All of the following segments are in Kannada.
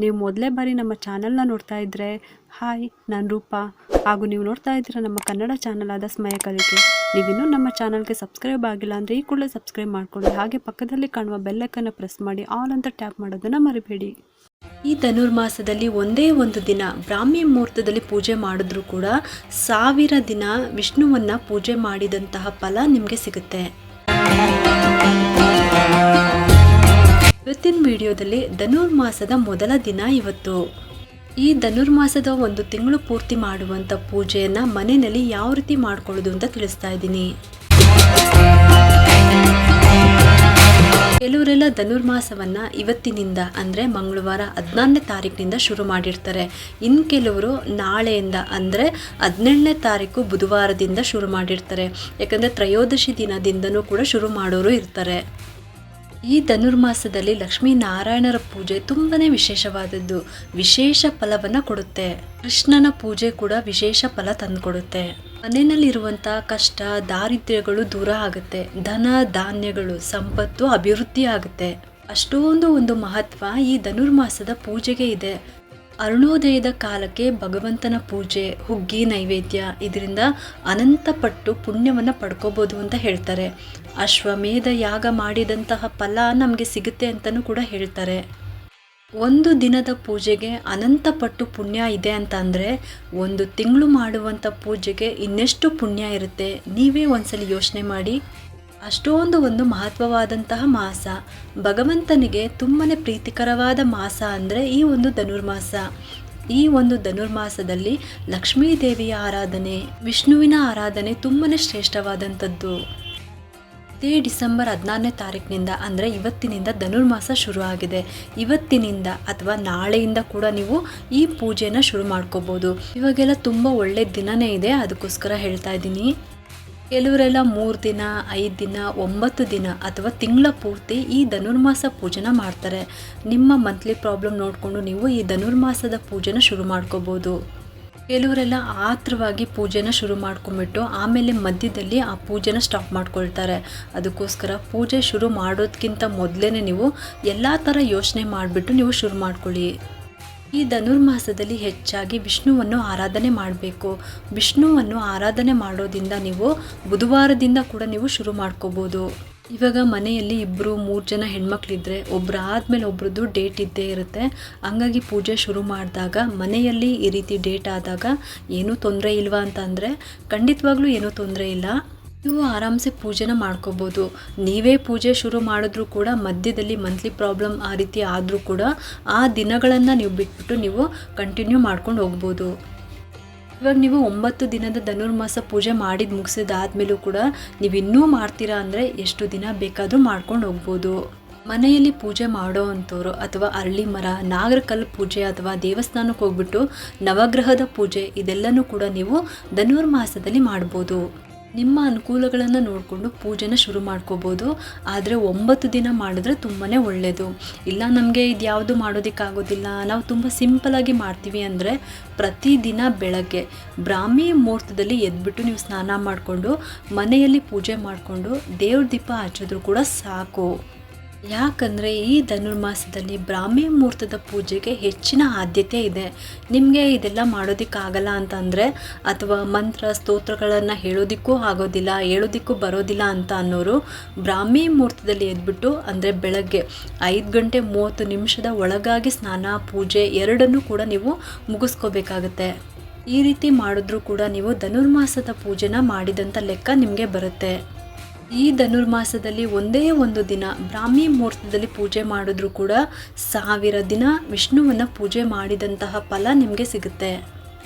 ನೀವು ಮೊದಲೇ ಬಾರಿ ನಮ್ಮ ಚಾನಲ್ನ ನೋಡ್ತಾ ಇದ್ದರೆ ಹಾಯ್, ನಾನು ರೂಪಾ. ಹಾಗೂ ನೀವು ನೋಡ್ತಾ ಇದ್ದೀರಾ ನಮ್ಮ ಕನ್ನಡ ಚಾನಲ್ ಆದ ಸ್ಮಯ ಕಲಿಕೆ. ನೀವಿನ್ನೂ ನಮ್ಮ ಚಾನಲ್ಗೆ ಸಬ್ಸ್ಕ್ರೈಬ್ ಆಗಿಲ್ಲ ಅಂದರೆ ಈ ಕೂಡಲೇ ಸಬ್ಸ್ಕ್ರೈಬ್ ಮಾಡ್ಕೊಳ್ಳಿ. ಹಾಗೆ ಪಕ್ಕದಲ್ಲಿ ಕಾಣುವ ಬೆಲ್ಲೈಕನ್ನ ಪ್ರೆಸ್ ಮಾಡಿ ಆಲ್ ಅಂತ ಟ್ಯಾಪ್ ಮಾಡೋದನ್ನು ಮರಿಬೇಡಿ. ಈ ಧನುರ್ಮಾಸದಲ್ಲಿ ಒಂದೇ ಒಂದು ದಿನ ಬ್ರಾಹ್ಮಿ ಮುಹೂರ್ತದಲ್ಲಿ ಪೂಜೆ ಮಾಡಿದ್ರೂ ಕೂಡ 1000 ದಿನ ವಿಷ್ಣುವನ್ನು ಪೂಜೆ ಮಾಡಿದಂತಹ ಫಲ ನಿಮಗೆ ಸಿಗುತ್ತೆ. ಇವತ್ತಿನ ವಿಡಿಯೋದಲ್ಲಿ ಧನುರ್ಮಾಸದ ಮೊದಲ ದಿನ ಇವತ್ತು. ಈ ಧನುರ್ಮಾಸದ ಒಂದು ತಿಂಗಳು ಪೂರ್ತಿ ಮಾಡುವಂಥ ಪೂಜೆಯನ್ನು ಮನೆಯಲ್ಲಿ ಯಾವ ರೀತಿ ಮಾಡ್ಕೊಳ್ಳೋದು ಅಂತ ತಿಳಿಸ್ತಾ ಇದ್ದೀನಿ. ಕೆಲವರೆಲ್ಲ ಧನುರ್ಮಾಸವನ್ನು ಇವತ್ತಿನಿಂದ ಅಂದರೆ ಮಂಗಳವಾರ 14ನೇ ತಾರೀಕಿನಿಂದ ಶುರು ಮಾಡಿರ್ತಾರೆ. ಇನ್ನು ಕೆಲವರು ನಾಳೆಯಿಂದ ಅಂದರೆ 17ನೇ ತಾರೀಕು ಬುಧವಾರದಿಂದ ಶುರು ಮಾಡಿರ್ತಾರೆ. ಯಾಕಂದರೆ ತ್ರಯೋದಶಿ ದಿನದಿಂದನೂ ಕೂಡ ಶುರು ಮಾಡೋರು ಇರ್ತಾರೆ. ಈ ಧನುರ್ಮಾಸದಲ್ಲಿ ಲಕ್ಷ್ಮೀನಾರಾಯಣರ ಪೂಜೆ ತುಂಬಾ ವಿಶೇಷವಾದದ್ದು, ವಿಶೇಷ ಫಲವನ್ನು ಕೊಡುತ್ತೆ. ಕೃಷ್ಣನ ಪೂಜೆ ಕೂಡ ವಿಶೇಷ ಫಲ ತಂದುಕೊಡುತ್ತೆ. ಮನೆಯಲ್ಲಿರುವಂಥ ಕಷ್ಟ ದಾರಿದ್ರ್ಯಗಳು ದೂರ ಆಗುತ್ತೆ, ಧನ ಧಾನ್ಯಗಳು ಸಂಪತ್ತು ಅಭಿವೃದ್ಧಿ ಆಗುತ್ತೆ. ಅಷ್ಟೊಂದು ಒಂದು ಮಹತ್ವ ಈ ಧನುರ್ಮಾಸದ ಪೂಜೆಗೆ ಇದೆ. ಅರುಣೋದಯದ ಕಾಲಕ್ಕೆ ಭಗವಂತನ ಪೂಜೆ, ಹುಗ್ಗಿ ನೈವೇದ್ಯ, ಇದರಿಂದ ಅನಂತ ಪಟ್ಟು ಪುಣ್ಯವನ್ನು ಪಡ್ಕೋಬೋದು ಅಂತ ಹೇಳ್ತಾರೆ. ಅಶ್ವಮೇಧ ಯಾಗ ಮಾಡಿದಂತಹ ಫಲ ನಮಗೆ ಸಿಗುತ್ತೆ ಅಂತಲೂ ಕೂಡ ಹೇಳ್ತಾರೆ. ಒಂದು ದಿನದ ಪೂಜೆಗೆ ಅನಂತ ಪಟ್ಟು ಪುಣ್ಯ ಇದೆ ಅಂತ ಅಂದರೆ ಒಂದು ತಿಂಗಳು ಮಾಡುವಂಥ ಪೂಜೆಗೆ ಇನ್ನೆಷ್ಟು ಪುಣ್ಯ ಇರುತ್ತೆ, ನೀವೇ ಒಂದ್ಸಲಿ ಯೋಚನೆ ಮಾಡಿ. ಅಷ್ಟೊಂದು ಒಂದು ಮಹತ್ವವಾದಂತಹ ಮಾಸ, ಭಗವಂತನಿಗೆ ತುಂಬಾ ಪ್ರೀತಿಕರವಾದ ಮಾಸ ಅಂದರೆ ಈ ಒಂದು ಧನುರ್ಮಾಸ. ಈ ಒಂದು ಧನುರ್ಮಾಸದಲ್ಲಿ ಲಕ್ಷ್ಮೀ ದೇವಿಯ ಆರಾಧನೆ, ವಿಷ್ಣುವಿನ ಆರಾಧನೆ ತುಂಬಾ ಶ್ರೇಷ್ಠವಾದಂಥದ್ದು. ಇದೇ ಡಿಸೆಂಬರ್ 14ನೇ ತಾರೀಕಿನಿಂದ ಅಂದರೆ ಇವತ್ತಿನಿಂದ ಧನುರ್ಮಾಸ ಶುರು ಆಗಿದೆ. ಇವತ್ತಿನಿಂದ ಅಥವಾ ನಾಳೆಯಿಂದ ಕೂಡ ನೀವು ಈ ಪೂಜೆನ ಶುರು ಮಾಡ್ಕೋಬೋದು. ಇವಾಗೆಲ್ಲ ತುಂಬ ಒಳ್ಳೆ ದಿನನೇ ಇದೆ, ಅದಕ್ಕೋಸ್ಕರ ಹೇಳ್ತಾ ಇದ್ದೀನಿ. ಕೆಲವರೆಲ್ಲ 3 ದಿನ 5 ದಿನ 9 ದಿನ ಅಥವಾ ತಿಂಗಳ ಪೂರ್ತಿ ಈ ಧನುರ್ಮಾಸ ಪೂಜೆನ ಮಾಡ್ತಾರೆ. ನಿಮ್ಮ ಮಂತ್ಲಿ ಪ್ರಾಬ್ಲಮ್ ನೋಡಿಕೊಂಡು ನೀವು ಈ ಧನುರ್ಮಾಸದ ಪೂಜೆನ ಶುರು ಮಾಡ್ಕೋಬೋದು. ಕೆಲವರೆಲ್ಲ ಆತ್ರವಾಗಿ ಪೂಜೆನ ಶುರು ಮಾಡ್ಕೊಂಬಿಟ್ಟು ಆಮೇಲೆ ಮಧ್ಯದಲ್ಲಿ ಆ ಪೂಜೆನ ಸ್ಟಾಪ್ ಮಾಡ್ಕೊಳ್ತಾರೆ. ಅದಕ್ಕೋಸ್ಕರ ಪೂಜೆ ಶುರು ಮಾಡೋದಕ್ಕಿಂತ ಮೊದಲೇ ನೀವು ಎಲ್ಲ ಥರ ಯೋಚನೆ ಮಾಡಿಬಿಟ್ಟು ನೀವು ಶುರು ಮಾಡ್ಕೊಳ್ಳಿ. ಈ ಧನುರ್ಮಾಸದಲ್ಲಿ ಹೆಚ್ಚಾಗಿ ವಿಷ್ಣುವನ್ನು ಆರಾಧನೆ ಮಾಡಬೇಕು. ವಿಷ್ಣುವನ್ನು ಆರಾಧನೆ ಮಾಡೋದ್ರಿಂದ ನೀವು ಬುಧವಾರದಿಂದ ಕೂಡ ನೀವು ಶುರು ಮಾಡ್ಕೋಬೋದು. ಇವಾಗ ಮನೆಯಲ್ಲಿ 2-3 ಜನ ಹೆಣ್ಮಕ್ಳಿದ್ರೆ ಒಬ್ರು ಆದಮೇಲೆ ಒಬ್ರದ್ದು ಡೇಟ್ ಇದ್ದೇ ಇರುತ್ತೆ. ಹಂಗಾಗಿ ಪೂಜೆ ಶುರು ಮಾಡಿದಾಗ ಮನೆಯಲ್ಲಿ ಈ ರೀತಿ ಡೇಟ್ ಆದಾಗ ಏನೂ ತೊಂದರೆ ಇಲ್ವಾ ಅಂತ ಅಂದರೆ ಖಂಡಿತವಾಗ್ಲೂ ಏನೂ ತೊಂದರೆ ಇಲ್ಲ. ನೀವು ಆರಾಮ್ಸೆ ಪೂಜೆನ ಮಾಡ್ಕೋಬೋದು. ನೀವೇ ಪೂಜೆ ಶುರು ಮಾಡಿದ್ರೂ ಕೂಡ ಮಧ್ಯದಲ್ಲಿ ಮಂತ್ಲಿ ಪ್ರಾಬ್ಲಮ್ ಆ ರೀತಿ ಆದರೂ ಕೂಡ ಆ ದಿನಗಳನ್ನು ನೀವು ಬಿಟ್ಬಿಟ್ಟು ನೀವು ಕಂಟಿನ್ಯೂ ಮಾಡ್ಕೊಂಡು ಹೋಗ್ಬೋದು. ಇವಾಗ ನೀವು 9 ದಿನದ ಧನುರ್ಮಾಸ ಪೂಜೆ ಮುಗಿಸಿದಾದ್ಮೇಲೂ ಕೂಡ ನೀವು ಇನ್ನೂ ಮಾಡ್ತೀರಾ ಅಂದರೆ ಎಷ್ಟು ದಿನ ಬೇಕಾದರೂ ಮಾಡ್ಕೊಂಡು ಹೋಗ್ಬೋದು. ಮನೆಯಲ್ಲಿ ಪೂಜೆ ಮಾಡೋ ಅಂಥವ್ರು ಅಥವಾ ಅರಳಿ ಮರ, ನಾಗರಕಲ್ಲು ಪೂಜೆ ಅಥವಾ ದೇವಸ್ಥಾನಕ್ಕೆ ಹೋಗ್ಬಿಟ್ಟು ನವಗ್ರಹದ ಪೂಜೆ ಇದೆಲ್ಲನೂ ಕೂಡ ನೀವು ಧನುರ್ಮಾಸದಲ್ಲಿ ಮಾಡ್ಬೋದು. ನಿಮ್ಮ ಅನುಕೂಲಗಳನ್ನು ನೋಡಿಕೊಂಡು ಪೂಜೆನ ಶುರು ಮಾಡ್ಕೋಬೋದು. ಆದರೆ 9 ದಿನ ಮಾಡಿದ್ರೆ ತುಂಬಾ ಒಳ್ಳೆಯದು. ಇಲ್ಲ ನಮಗೆ ಇದು ಯಾವುದು ಮಾಡೋದಕ್ಕಾಗೋದಿಲ್ಲ, ನಾವು ತುಂಬ ಸಿಂಪಲಾಗಿ ಮಾಡ್ತೀವಿ ಅಂದರೆ ಪ್ರತಿದಿನ ಬೆಳಗ್ಗೆ ಬ್ರಾಹ್ಮಿ ಮುಹೂರ್ತದಲ್ಲಿ ಎದ್ಬಿಟ್ಟು ನೀವು ಸ್ನಾನ ಮಾಡಿಕೊಂಡು ಮನೆಯಲ್ಲಿ ಪೂಜೆ ಮಾಡಿಕೊಂಡು ದೇವ್ರ ದೀಪ ಹಚ್ಚಿದ್ರೂ ಕೂಡ ಸಾಕು. ಯಾಕಂದರೆ ಈ ಧನುರ್ಮಾಸದಲ್ಲಿ ಬ್ರಾಹ್ಮಿ ಮುಹೂರ್ತದ ಪೂಜೆಗೆ ಹೆಚ್ಚಿನ ಆದ್ಯತೆ ಇದೆ. ನಿಮಗೆ ಇದೆಲ್ಲ ಮಾಡೋದಕ್ಕಾಗಲ್ಲ ಅಂತಂದರೆ ಅಥವಾ ಮಂತ್ರ ಸ್ತೋತ್ರಗಳನ್ನು ಹೇಳೋದಕ್ಕೂ ಆಗೋದಿಲ್ಲ, ಹೇಳೋದಕ್ಕೂ ಬರೋದಿಲ್ಲ ಅಂತ ಅನ್ನೋರು ಬ್ರಾಹ್ಮಿ ಮುಹೂರ್ತದಲ್ಲಿ ಎದ್ಬಿಟ್ಟು ಅಂದರೆ ಬೆಳಗ್ಗೆ 5 ಗಂಟೆ 30 ನಿಮಿಷದ ಒಳಗಾಗಿ ಸ್ನಾನ ಪೂಜೆ ಎರಡನ್ನೂ ಕೂಡ ನೀವು ಮುಗಿಸ್ಕೋಬೇಕಾಗತ್ತೆ. ಈ ರೀತಿ ಮಾಡಿದ್ರೂ ಕೂಡ ನೀವು ಧನುರ್ಮಾಸದ ಪೂಜೆನ ಮಾಡಿದಂಥ ಲೆಕ್ಕ ನಿಮಗೆ ಬರುತ್ತೆ. ಈ ಧನುರ್ಮಾಸದಲ್ಲಿ ಒಂದೇ ಒಂದು ದಿನ ಬ್ರಾಹ್ಮಿ ಮುಹೂರ್ತದಲ್ಲಿ ಪೂಜೆ ಮಾಡಿದ್ರೂ ಕೂಡ 1000 ದಿನ ವಿಷ್ಣುವನ್ನು ಪೂಜೆ ಮಾಡಿದಂತಹ ಫಲ ನಿಮಗೆ ಸಿಗುತ್ತೆ.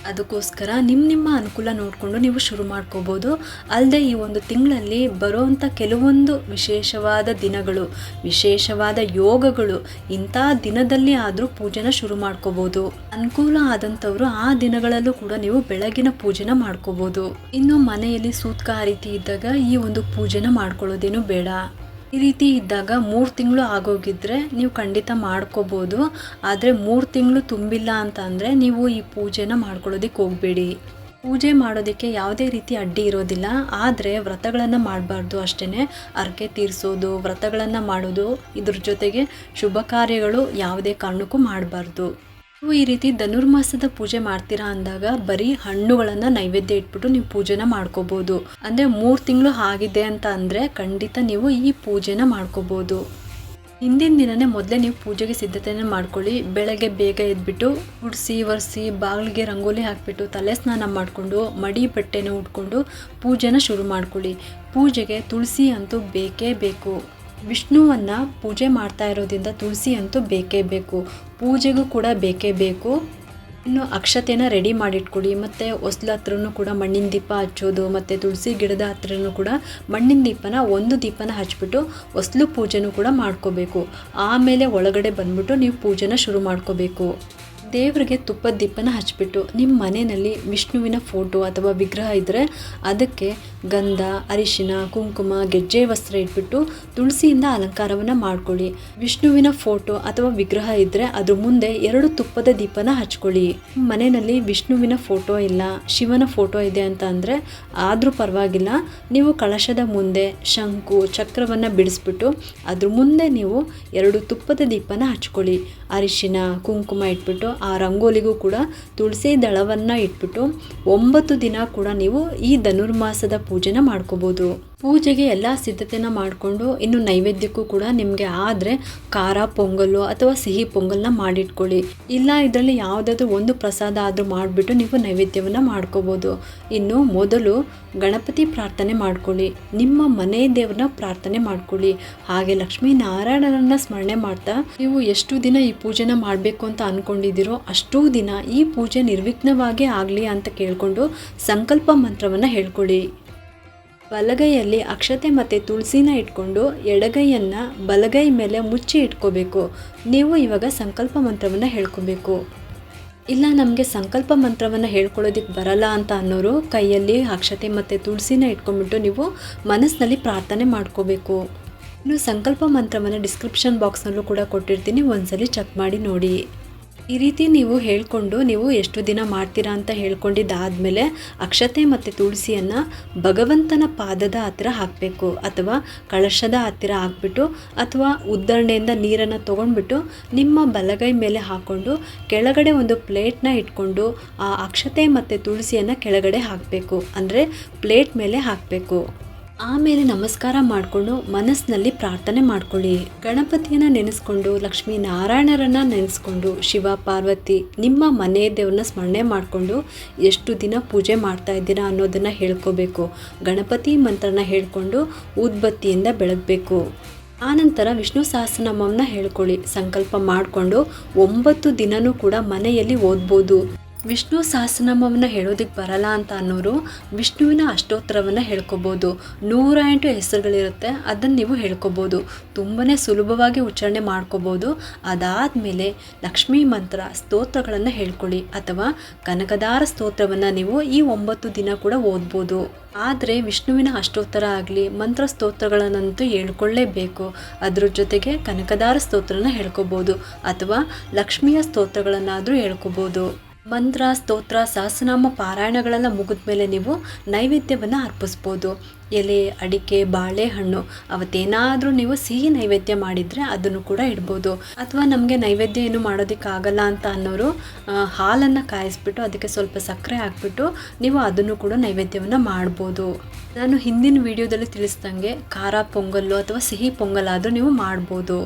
ಅದಕ್ಕೋಸ್ಕರ ನಿಮ್ಮ ಅನುಕೂಲ ನೋಡಿಕೊಂಡು ನೀವು ಶುರು ಮಾಡ್ಕೋಬೋದು. ಅಲ್ಲದೆ ಈ ಒಂದು ತಿಂಗಳಲ್ಲಿ ಬರೋವಂಥ ಕೆಲವೊಂದು ವಿಶೇಷವಾದ ದಿನಗಳು, ವಿಶೇಷವಾದ ಯೋಗಗಳು, ಇಂಥ ದಿನದಲ್ಲಿ ಆದರೂ ಪೂಜೆನ ಶುರು ಮಾಡ್ಕೋಬೋದು. ಅನುಕೂಲ ಆದಂಥವ್ರು ಆ ದಿನಗಳಲ್ಲೂ ಕೂಡ ನೀವು ಬೆಳಗಿನ ಪೂಜೆನ ಮಾಡ್ಕೋಬೋದು. ಇನ್ನು ಮನೆಯಲ್ಲಿ ಸೂತ್ಕ ಆ ರೀತಿ ಇದ್ದಾಗ ಈ ಒಂದು ಪೂಜೆನ ಮಾಡ್ಕೊಳ್ಳೋದೇನು ಬೇಡ. ಈ ರೀತಿ ಇದ್ದಾಗ 3 ತಿಂಗಳು ಆಗೋಗಿದ್ರೆ ನೀವು ಖಂಡಿತ ಮಾಡ್ಕೋಬೋದು. ಆದರೆ 3 ತಿಂಗಳು ತುಂಬಿಲ್ಲ ಅಂತ ಅಂದರೆ ನೀವು ಈ ಪೂಜೆನ ಮಾಡ್ಕೊಳ್ಳೋದಕ್ಕೆ ಹೋಗಬೇಡಿ. ಪೂಜೆ ಮಾಡೋದಕ್ಕೆ ಯಾವುದೇ ರೀತಿ ಅಡ್ಡಿ ಇರೋದಿಲ್ಲ. ಆದರೆ ವ್ರತಗಳನ್ನು ಮಾಡಬಾರ್ದು ಅಷ್ಟೇ. ಹರಕೆ ತೀರಿಸೋದು, ವ್ರತಗಳನ್ನು ಮಾಡೋದು, ಇದ್ರ ಜೊತೆಗೆ ಶುಭ ಕಾರ್ಯಗಳು ಯಾವುದೇ ಕಾರಣಕ್ಕೂ ಮಾಡಬಾರ್ದು. ನೀವು ಈ ರೀತಿ ಧನುರ್ಮಾಸದ ಪೂಜೆ ಮಾಡ್ತೀರಾ ಅಂದಾಗ ಬರೀ ಹಣ್ಣುಗಳನ್ನು ನೈವೇದ್ಯ ಇಟ್ಬಿಟ್ಟು ನೀವು ಪೂಜೆನ ಮಾಡ್ಕೋಬೋದು. ಅಂದರೆ 3 ತಿಂಗಳು ಆಗಿದೆ ಅಂತ ಅಂದರೆ ಖಂಡಿತ ನೀವು ಈ ಪೂಜೆನ ಮಾಡ್ಕೋಬೋದು. ಹಿಂದಿನ ದಿನನೇ ಮೊದಲೇ ನೀವು ಪೂಜೆಗೆ ಸಿದ್ಧತೆಯನ್ನು ಮಾಡ್ಕೊಳ್ಳಿ. ಬೆಳಗ್ಗೆ ಬೇಗ ಎದ್ಬಿಟ್ಟು ಗುಡಿಸಿ ಒರೆಸಿ ಬಾಗಿಲಿಗೆ ರಂಗೋಲಿ ಹಾಕಿಬಿಟ್ಟು ತಲೆ ಸ್ನಾನ ಮಾಡಿಕೊಂಡು ಮಡಿ ಬಟ್ಟೆನ ಉಟ್ಕೊಂಡು ಪೂಜೆನ ಶುರು ಮಾಡ್ಕೊಳ್ಳಿ. ಪೂಜೆಗೆ ತುಳಸಿ ಅಂತೂ ಬೇಕೇ ಬೇಕು. ವಿಷ್ಣುವನ್ನು ಪೂಜೆ ಮಾಡ್ತಾ ಇರೋದ್ರಿಂದ ತುಳಸಿ ಅಂತೂ ಬೇಕೇ ಬೇಕು. ಪೂಜೆಗೂ ಕೂಡ ಬೇಕೇ ಬೇಕು. ಇನ್ನು ಅಕ್ಷತೆನ ರೆಡಿ ಮಾಡಿಟ್ಕೊಡಿ. ಮತ್ತು ಹೊಸ್ಲ ಹತ್ರನೂ ಕೂಡ ಮಣ್ಣಿನ ದೀಪ ಹಚ್ಚೋದು, ಮತ್ತು ತುಳಸಿ ಗಿಡದ ಹತ್ರನೂ ಕೂಡ ಮಣ್ಣಿನ ದೀಪನ 1 ದೀಪನ ಹಚ್ಬಿಟ್ಟು ಹೊಸ್ಲು ಪೂಜೆನೂ ಕೂಡ ಮಾಡ್ಕೋಬೇಕು. ಆಮೇಲೆ ಒಳಗಡೆ ಬಂದ್ಬಿಟ್ಟು ನೀವು ಪೂಜೆನ ಶುರು ಮಾಡ್ಕೋಬೇಕು. ದೇವರಿಗೆ ತುಪ್ಪದ ದೀಪನ ಹಚ್ಬಿಟ್ಟು ನಿಮ್ಮ ಮನೆಯಲ್ಲಿ ವಿಷ್ಣುವಿನ ಫೋಟೋ ಅಥವಾ ವಿಗ್ರಹ ಇದ್ದರೆ ಅದಕ್ಕೆ ಗಂಧ, ಅರಿಶಿನ, ಕುಂಕುಮ, ಗೆಜ್ಜೆ ವಸ್ತ್ರ ಇಟ್ಬಿಟ್ಟು ತುಳಸಿಯಿಂದ ಅಲಂಕಾರವನ್ನು ಮಾಡ್ಕೊಳ್ಳಿ. ವಿಷ್ಣುವಿನ ಫೋಟೋ ಅಥವಾ ವಿಗ್ರಹ ಇದ್ದರೆ ಅದ್ರ ಮುಂದೆ 2 ತುಪ್ಪದ ದೀಪನ ಹಚ್ಕೊಳ್ಳಿ. ಮನೆಯಲ್ಲಿ ವಿಷ್ಣುವಿನ ಫೋಟೋ ಇಲ್ಲ, ಶಿವನ ಫೋಟೋ ಇದೆ ಅಂತ ಅಂದರೆ ಆದರೂ ಪರವಾಗಿಲ್ಲ, ನೀವು ಕಳಶದ ಮುಂದೆ ಶಂಕು ಚಕ್ರವನ್ನು ಬಿಡಿಸ್ಬಿಟ್ಟು ಅದ್ರ ಮುಂದೆ ನೀವು 2 ತುಪ್ಪದ ದೀಪನ ಹಚ್ಕೊಳ್ಳಿ. ಅರಿಶಿನ ಕುಂಕುಮ ಇಟ್ಬಿಟ್ಟು ಆ ರಂಗೋಲಿಗೂ ಕೂಡ ತುಳಸಿ ದಳವನ್ನು ಇಟ್ಬಿಟ್ಟು 9 ದಿನ ಕೂಡ ನೀವು ಈ ಧನುರ್ಮಾಸದ ಪೂಜೆನ ಮಾಡ್ಕೋಬೋದು. ಪೂಜೆಗೆ ಎಲ್ಲ ಸಿದ್ಧತೆನ ಮಾಡಿಕೊಂಡು ಇನ್ನು ನೈವೇದ್ಯಕ್ಕೂ ಕೂಡ ನಿಮಗೆ ಆದರೆ ಖಾರ ಪೊಂಗಲ್ಲು ಅಥವಾ ಸಿಹಿ ಪೊಂಗಲ್ನ ಮಾಡಿಟ್ಕೊಳ್ಳಿ. ಇಲ್ಲ ಇದರಲ್ಲಿ ಯಾವುದಾದ್ರೂ ಒಂದು ಪ್ರಸಾದ ಆದರೂ ಮಾಡಿಬಿಟ್ಟು ನೀವು ನೈವೇದ್ಯವನ್ನು ಮಾಡ್ಕೋಬೋದು. ಇನ್ನು ಮೊದಲು ಗಣಪತಿ ಪ್ರಾರ್ಥನೆ ಮಾಡ್ಕೊಳ್ಳಿ. ನಿಮ್ಮ ಮನೆ ದೇವ್ರನ್ನ ಪ್ರಾರ್ಥನೆ ಮಾಡ್ಕೊಳ್ಳಿ. ಹಾಗೆ ಲಕ್ಷ್ಮೀ ನಾರಾಯಣನನ್ನು ಸ್ಮರಣೆ ಮಾಡ್ತಾ ನೀವು ಎಷ್ಟು ದಿನ ಈ ಪೂಜೆನ ಮಾಡಬೇಕು ಅಂತ ಅಂದ್ಕೊಂಡಿದ್ದೀರೋ ಅಷ್ಟೂ ದಿನ ಈ ಪೂಜೆ ನಿರ್ವಿಘ್ನವಾಗಿ ಆಗಲಿ ಅಂತ ಕೇಳಿಕೊಂಡು ಸಂಕಲ್ಪ ಮಂತ್ರವನ್ನು ಹೇಳ್ಕೊಳ್ಳಿ. ಬಲಗೈಯಲ್ಲಿ ಅಕ್ಷತೆ ಮತ್ತು ತುಳಸಿನ ಇಟ್ಕೊಂಡು ಎಡಗೈಯನ್ನು ಬಲಗೈ ಮೇಲೆ ಮುಚ್ಚಿ ಇಟ್ಕೋಬೇಕು. ನೀವು ಇವಾಗ ಸಂಕಲ್ಪ ಮಂತ್ರವನ್ನು ಹೇಳ್ಕೋಬೇಕು. ಇಲ್ಲ ನಮಗೆ ಸಂಕಲ್ಪ ಮಂತ್ರವನ್ನು ಹೇಳ್ಕೊಳ್ಳೋದಕ್ಕೆ ಬರಲ್ಲ ಅಂತ ಅನ್ನೋರು ಕೈಯಲ್ಲಿ ಅಕ್ಷತೆ ಮತ್ತು ತುಳಸಿನ ಇಟ್ಕೊಂಡ್ಬಿಟ್ಟು ನೀವು ಮನಸ್ಸಿನಲ್ಲಿ ಪ್ರಾರ್ಥನೆ ಮಾಡ್ಕೋಬೇಕು. ಇನ್ನು ಸಂಕಲ್ಪ ಮಂತ್ರವನ್ನು ಡಿಸ್ಕ್ರಿಪ್ಷನ್ ಬಾಕ್ಸ್ನಲ್ಲೂ ಕೂಡ ಕೊಟ್ಟಿರ್ತೀನಿ, ಒಂದ್ಸಲಿ ಚೆಕ್ ಮಾಡಿ ನೋಡಿ. ಈ ರೀತಿ ನೀವು ಹೇಳ್ಕೊಂಡು ನೀವು ಎಷ್ಟು ದಿನ ಮಾಡ್ತೀರಾ ಅಂತ ಹೇಳ್ಕೊಂಡಿದ್ದಾದಮೇಲೆ ಅಕ್ಷತೆ ಮತ್ತು ತುಳಸಿಯನ್ನು ಭಗವಂತನ ಪಾದದ ಹತ್ತಿರ ಹಾಕಬೇಕು, ಅಥವಾ ಕಳಶದ ಹತ್ತಿರ ಹಾಕ್ಬಿಟ್ಟು ಅಥವಾ ಉದ್ದರಣೆಯಿಂದ ನೀರನ್ನು ತೊಗೊಂಡ್ಬಿಟ್ಟು ನಿಮ್ಮ ಬಲಗೈ ಮೇಲೆ ಹಾಕ್ಕೊಂಡು ಕೆಳಗಡೆ ಒಂದು ಪ್ಲೇಟ್ನ ಇಟ್ಕೊಂಡು ಆ ಅಕ್ಷತೆ ಮತ್ತು ತುಳಸಿಯನ್ನು ಕೆಳಗಡೆ ಹಾಕಬೇಕು, ಅಂದರೆ ಪ್ಲೇಟ್ ಮೇಲೆ ಹಾಕಬೇಕು. ಆಮೇಲೆ ನಮಸ್ಕಾರ ಮಾಡಿಕೊಂಡು ಮನಸ್ಸಿನಲ್ಲಿ ಪ್ರಾರ್ಥನೆ ಮಾಡ್ಕೊಳ್ಳಿ. ಗಣಪತಿಯನ್ನು ನೆನೆಸ್ಕೊಂಡು ಲಕ್ಷ್ಮೀ ನಾರಾಯಣರನ್ನು ನೆನೆಸ್ಕೊಂಡು ಶಿವ ಪಾರ್ವತಿ ನಿಮ್ಮ ಮನೆ ದೇವ್ರನ್ನ ಸ್ಮರಣೆ ಮಾಡಿಕೊಂಡು ಎಷ್ಟು ದಿನ ಪೂಜೆ ಮಾಡ್ತಾ ಇದ್ದೀರಾ ಅನ್ನೋದನ್ನು ಹೇಳ್ಕೋಬೇಕು. ಗಣಪತಿ ಮಂತ್ರನ ಹೇಳ್ಕೊಂಡು ಊದ್ಬತ್ತಿಯಿಂದ ಬೆಳಗಬೇಕು. ಆನಂತರ ವಿಷ್ಣು ಸಹಸ್ರನಾಮವನ್ನು ಹೇಳ್ಕೊಳ್ಳಿ. ಸಂಕಲ್ಪ ಮಾಡಿಕೊಂಡು 9 ದಿನವೂ ಕೂಡ ಮನೆಯಲ್ಲಿ ಓದ್ಬೋದು. ವಿಷ್ಣು ಸಹಸ್ರನಾಮವನ್ನು ಹೇಳೋದಕ್ಕೆ ಬರಲ್ಲ ಅಂತ ಅನ್ನೋರು ವಿಷ್ಣುವಿನ ಅಷ್ಟೋತ್ತರವನ್ನು ಹೇಳ್ಕೊಬೋದು. 108 ಹೆಸರುಗಳಿರುತ್ತೆ, ಅದನ್ನು ನೀವು ಹೇಳ್ಕೊಬೋದು. ತುಂಬಾ ಸುಲಭವಾಗಿ ಉಚ್ಚಾರಣೆ ಮಾಡ್ಕೋಬೋದು. ಅದಾದಮೇಲೆ ಲಕ್ಷ್ಮೀ ಮಂತ್ರ ಸ್ತೋತ್ರಗಳನ್ನು ಹೇಳ್ಕೊಳ್ಳಿ, ಅಥವಾ ಕನಕದಾರ ಸ್ತೋತ್ರವನ್ನು ನೀವು ಈ 9 ದಿನ ಕೂಡ ಓದ್ಬೋದು. ಆದರೆ ವಿಷ್ಣುವಿನ ಅಷ್ಟೋತ್ತರ ಆಗಲಿ ಮಂತ್ರ ಸ್ತೋತ್ರಗಳನ್ನಂತೂ ಹೇಳ್ಕೊಳ್ಳೇಬೇಕು. ಅದ್ರ ಜೊತೆಗೆ ಕನಕದಾರ ಸ್ತೋತ್ರನ ಹೇಳ್ಕೊಬೋದು, ಅಥವಾ ಲಕ್ಷ್ಮಿಯ ಸ್ತೋತ್ರಗಳನ್ನಾದರೂ ಹೇಳ್ಕೊಬೋದು. ಮಂತ್ರ ಸ್ತೋತ್ರ ಸಹಸ್ರನಾಮ ಪಾರಾಯಣಗಳೆಲ್ಲ ಮುಗಿದ ಮೇಲೆ ನೀವು ನೈವೇದ್ಯವನ್ನು ಅರ್ಪಿಸ್ಬೋದು. ಎಲೆ, ಅಡಿಕೆ, ಬಾಳೆಹಣ್ಣು, ಅವತ್ತೇನಾದರೂ ನೀವು ಸಿಹಿ ನೈವೇದ್ಯ ಮಾಡಿದರೆ ಅದನ್ನು ಕೂಡ ಇಡ್ಬೋದು. ಅಥವಾ ನಮಗೆ ನೈವೇದ್ಯ ಏನು ಮಾಡೋದಕ್ಕಾಗಲ್ಲ ಅಂತ ಅನ್ನೋರು ಹಾಲನ್ನು ಕಾಯಿಸ್ಬಿಟ್ಟು ಅದಕ್ಕೆ ಸ್ವಲ್ಪ ಸಕ್ಕರೆ ಹಾಕ್ಬಿಟ್ಟು ನೀವು ಅದನ್ನು ಕೂಡ ನೈವೇದ್ಯವನ್ನು ಮಾಡ್ಬೋದು. ನಾನು ಹಿಂದಿನ ವಿಡಿಯೋದಲ್ಲಿ ತಿಳಿಸ್ದಂಗೆ ಖಾರ ಪೊಂಗಲ್ಲು ಅಥವಾ ಸಿಹಿ ಪೊಂಗಲ್ ನೀವು ಮಾಡ್ಬೋದು.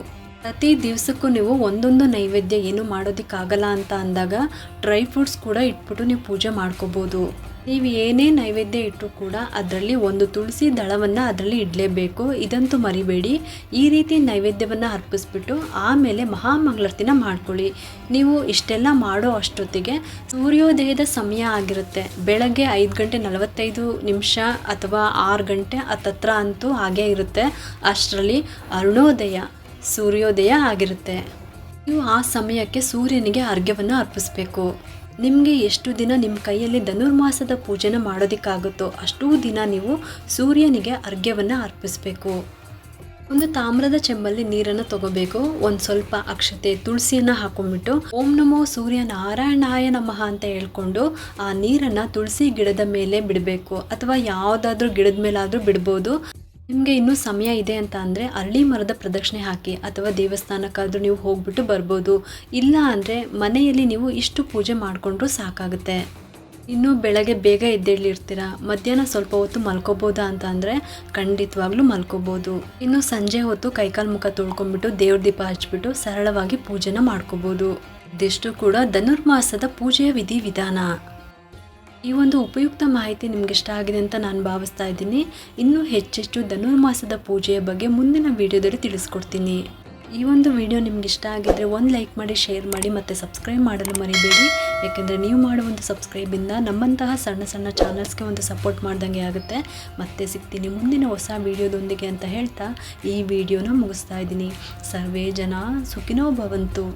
ಪ್ರತಿ ದಿವಸಕ್ಕೂ ನೀವು ಒಂದೊಂದು ನೈವೇದ್ಯ ಏನು ಮಾಡೋದಕ್ಕಾಗಲ್ಲ ಅಂತ ಅಂದಾಗ ಡ್ರೈ ಫ್ರೂಟ್ಸ್ ಕೂಡ ಇಟ್ಬಿಟ್ಟು ನೀವು ಪೂಜೆ ಮಾಡ್ಕೋಬೋದು. ನೀವು ಏನೇ ನೈವೇದ್ಯ ಇಟ್ಟರೂ ಕೂಡ ಅದರಲ್ಲಿ ಒಂದು ತುಳಸಿ ದಳವನ್ನು ಅದರಲ್ಲಿ ಇಡಲೇಬೇಕು, ಇದಂತೂ ಮರಿಬೇಡಿ. ಈ ರೀತಿ ನೈವೇದ್ಯವನ್ನು ಅರ್ಪಿಸ್ಬಿಟ್ಟು ಆಮೇಲೆ ಮಹಾಮಂಗಳಾರತಿನ ಮಾಡ್ಕೊಳ್ಳಿ. ನೀವು ಇಷ್ಟೆಲ್ಲ ಮಾಡೋ ಅಷ್ಟೊತ್ತಿಗೆ ಸೂರ್ಯೋದಯದ ಸಮಯ ಆಗಿರುತ್ತೆ. ಬೆಳಗ್ಗೆ 5:45 ಅಥವಾ 6 ಗಂಟೆ ಹತ್ತತ್ರ ಅಂತೂ ಹಾಗೇ ಇರುತ್ತೆ. ಅಷ್ಟರಲ್ಲಿ ಅರುಣೋದಯ ಸೂರ್ಯೋದಯ ಆಗಿರುತ್ತೆ. ನೀವು ಆ ಸಮಯಕ್ಕೆ ಸೂರ್ಯನಿಗೆ ಅರ್ಘ್ಯವನ್ನು ಅರ್ಪಿಸಬೇಕು. ನಿಮಗೆ ಎಷ್ಟು ದಿನ ನಿಮ್ಮ ಕೈಯಲ್ಲಿ ಧನುರ್ಮಾಸದ ಪೂಜೆನ ಮಾಡೋದಕ್ಕಾಗುತ್ತೋ ಅಷ್ಟೂ ದಿನ ನೀವು ಸೂರ್ಯನಿಗೆ ಅರ್ಘ್ಯವನ್ನು ಅರ್ಪಿಸಬೇಕು. ಒಂದು ತಾಮ್ರದ ಚೆಂಬಲ್ಲಿ ನೀರನ್ನು ತಗೋಬೇಕು. ಒಂದು ಸ್ವಲ್ಪ ಅಕ್ಷತೆ ತುಳಸಿಯನ್ನು ಹಾಕೊಂಡ್ಬಿಟ್ಟು ಓಂ ನಮೋ ಸೂರ್ಯ ನಾರಾಯಣಾಯ ನಮಃ ಅಂತ ಹೇಳ್ಕೊಂಡು ಆ ನೀರನ್ನು ತುಳಸಿ ಗಿಡದ ಮೇಲೆ ಬಿಡಬೇಕು, ಅಥವಾ ಯಾವುದಾದ್ರೂ ಗಿಡದ ಮೇಲಾದರೂ ಬಿಡ್ಬೋದು. ನಿಮಗೆ ಇನ್ನೂ ಸಮಯ ಇದೆ ಅಂತ ಅಂದರೆ ಅರಳಿ ಮರದ ಪ್ರದಕ್ಷಿಣೆ ಹಾಕಿ ಅಥವಾ ದೇವಸ್ಥಾನಕ್ಕಾದರೂ ನೀವು ಹೋಗ್ಬಿಟ್ಟು ಬರ್ಬೋದು. ಇಲ್ಲ ಅಂದರೆ ಮನೆಯಲ್ಲಿ ನೀವು ಇಷ್ಟು ಪೂಜೆ ಮಾಡಿಕೊಂಡ್ರೂ ಸಾಕಾಗುತ್ತೆ. ಇನ್ನು ಬೆಳಗ್ಗೆ ಬೇಗ ಎದ್ದೇಳಿರ್ತೀರ, ಮಧ್ಯಾಹ್ನ ಸ್ವಲ್ಪ ಹೊತ್ತು ಮಲ್ಕೋಬೋದಾ ಅಂತ ಅಂದರೆ ಖಂಡಿತವಾಗ್ಲೂ ಮಲ್ಕೋಬೋದು. ಇನ್ನು ಸಂಜೆ ಹೊತ್ತು ಕೈಕಾಲು ಮುಖ ತೊಳ್ಕೊಂಡ್ಬಿಟ್ಟು ದೇವ್ರ ದೀಪ ಹಚ್ಬಿಟ್ಟು ಸರಳವಾಗಿ ಪೂಜೆನ ಮಾಡ್ಕೋಬೋದು. ಇದಿಷ್ಟು ಕೂಡ ಧನುರ್ಮಾಸದ ಪೂಜೆಯ ವಿಧಿವಿಧಾನ. ಈ ಒಂದು ಉಪಯುಕ್ತ ಮಾಹಿತಿ ನಿಮ್ಗೆ ಇಷ್ಟ ಆಗಿದೆ ಅಂತ ನಾನು ಭಾವಿಸ್ತಾ ಇದ್ದೀನಿ. ಇನ್ನೂ ಹೆಚ್ಚೆಷ್ಟು ಧನುರ್ಮಾಸದ ಪೂಜೆಯ ಬಗ್ಗೆ ಮುಂದಿನ ವಿಡಿಯೋದಲ್ಲಿ ತಿಳಿಸ್ಕೊಡ್ತೀನಿ. ಈ ಒಂದು ವಿಡಿಯೋ ನಿಮ್ಗೆ ಇಷ್ಟ ಆಗಿದ್ರೆ ಒಂದು ಲೈಕ್ ಮಾಡಿ, ಶೇರ್ ಮಾಡಿ ಮತ್ತು ಸಬ್ಸ್ಕ್ರೈಬ್ ಮಾಡಲು ಮರಿಬೇಡಿ. ಯಾಕೆಂದರೆ ನೀವು ಮಾಡೋ ಒಂದು ಸಬ್ಸ್ಕ್ರೈಬಿಂದ ನಮ್ಮಂತಹ ಸಣ್ಣ ಸಣ್ಣ ಚಾನಲ್ಸ್ಗೆ ಒಂದು ಸಪೋರ್ಟ್ ಮಾಡ್ದಂಗೆ ಆಗುತ್ತೆ. ಮತ್ತೆ ಸಿಗ್ತೀನಿ ಮುಂದಿನ ಹೊಸ ವಿಡಿಯೋದೊಂದಿಗೆ ಅಂತ ಹೇಳ್ತಾ ಈ ವಿಡಿಯೋನ ಮುಗಿಸ್ತಾ ಇದ್ದೀನಿ. ಸರ್ವೇ ಜನ ಸುಖಿನೋ ಭವಂತು.